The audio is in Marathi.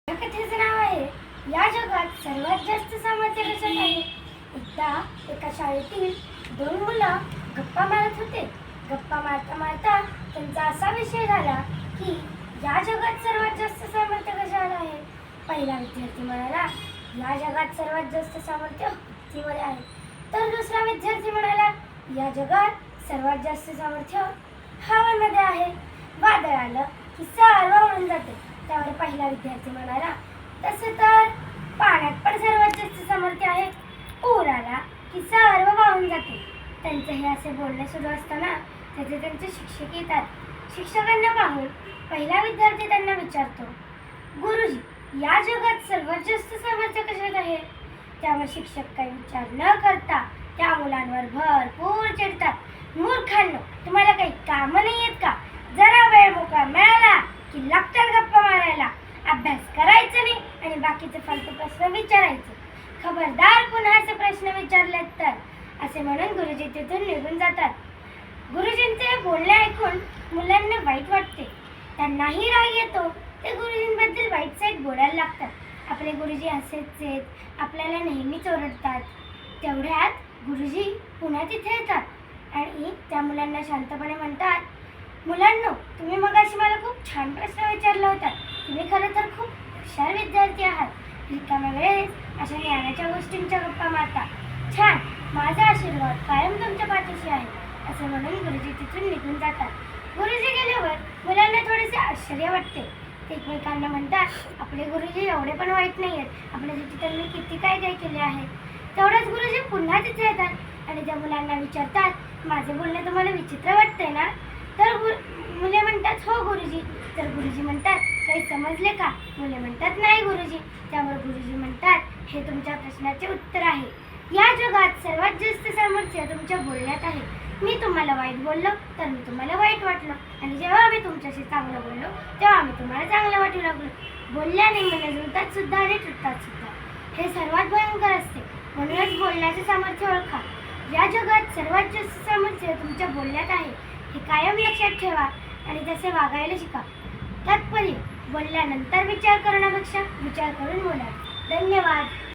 या कथेचं नाव आहे या जगात सर्वात जास्त सामर्थ्य कशात आहे. एकदा एका शाळेतील दोन मुलं गप्पा मारत होते. गप्पा मारता मारता त्यांचा असा विषय झाला की या जगात सर्वात जास्त सामर्थ्य कशात आहे. पहिला विद्यार्थी म्हणाला या जगात सर्वात जास्त सामर्थ्य हत्तीमध्ये आहे. तर दुसरा विद्यार्थी म्हणाला या जगात सर्वात जास्त सामर्थ्य हवेमध्ये आहे. वादळ आलं की सर्व उडून जाते. त्यावर पहिला विद्यार्थी म्हणाला तसे तर पाण्यात पण सर्वात जास्त सामर्थ्य आहे. पूर आला की सर्व वाहून जाते. त्यांचे हे असे बोलणे सुरू असताना त्याचे त्यांचे शिक्षक येतात. शिक्षकांना पाहून पहिला विद्यार्थी त्यांना विचारतो गुरुजी या जगात सर्वात जास्त सामर्थ्य कशात आहे. त्यावर शिक्षक काही विचार न करता त्या मुलांवर भरपूर चिडतात. मूर्खांनो, तुम्हाला काही काम नाही आहेत का. जरा वेळ मोकळा मिळाला की लागतात गप्पा मारायला. अभ्यास करायचा नाही आणि बाकीचे फालतू प्रश्न विचारायचे. खबरदार पुन्हा असे प्रश्न विचारलेत तर, असे म्हणून गुरुजी तिथून निघून जातात. गुरुजींचे बोलणे ऐकून मुलांना वाईट वाटते. त्यांनाही राग येतो. ते गुरुजींबद्दल वाईट साईट बोलायला लागतात. आपले गुरुजी असेच आहेत, आपल्याला नेहमीच ओरडतात. तेवढ्यात गुरुजी पुन्हा तिथे येतात आणि त्या मुलांना शांतपणे म्हणतात मुलांनो, तुम्ही मगाशी मला खूप छान प्रश्न विचारला होता. तुम्ही खरं तर खूप हुशार विद्यार्थी आहात. रिकाम्या वेळेस अशा ज्ञानाच्या गोष्टींच्या गप्पा मारता. छान, माझा आशीर्वाद कायम तुमच्या पाठीशी आहे. असे म्हणून गुरुजी तिथून निघून जातात. गुरुजी गेल्यावर मुलांना थोडेसे आश्चर्य वाटते. ते एकमेकांना म्हणतात आपले गुरुजी एवढे पण वाईट नाही आहेत. आपल्यासाठी त्यांनी किती काय काय केले आहे. तेवढ्याच गुरुजी पुन्हा तिथे येतात आणि त्या मुलांना विचारतात माझे बोलणे तुम्हाला विचित्र वाटते ना. तर मुले म्हणतात हो गुरुजी. तर गुरुजी म्हणतात काही समजले का. मुले म्हणतात नाही गुरुजी. त्यामुळे गुरुजी म्हणतात हे तुमच्या प्रश्नाचे उत्तर आहे. या जगात सर्वात जास्त सामर्थ्य तुमच्या बोलण्यात आहे. मी तुम्हाला वाईट बोललो तर मी तुम्हाला वाईट वाटलो आणि जेव्हा आम्ही तुमच्याशी चांगलं बोललो तेव्हा आम्ही तुम्हाला चांगलं वाटू लागलो. बोलल्याने मने जुळतात सुद्धा आणि तुटतात सुद्धा. हे सर्वात भयंकर असते. म्हणूनच बोलण्याचे सामर्थ्य ओळखा. या जगात सर्वात जास्त सामर्थ्य तुमच्या बोलण्यात आहे. हे कायम लक्षात ठेवा आणि तसे वागायला शिका. तात्पर्य बोलल्यानंतर विचार करण्यापेक्षा विचार करून बोला. धन्यवाद.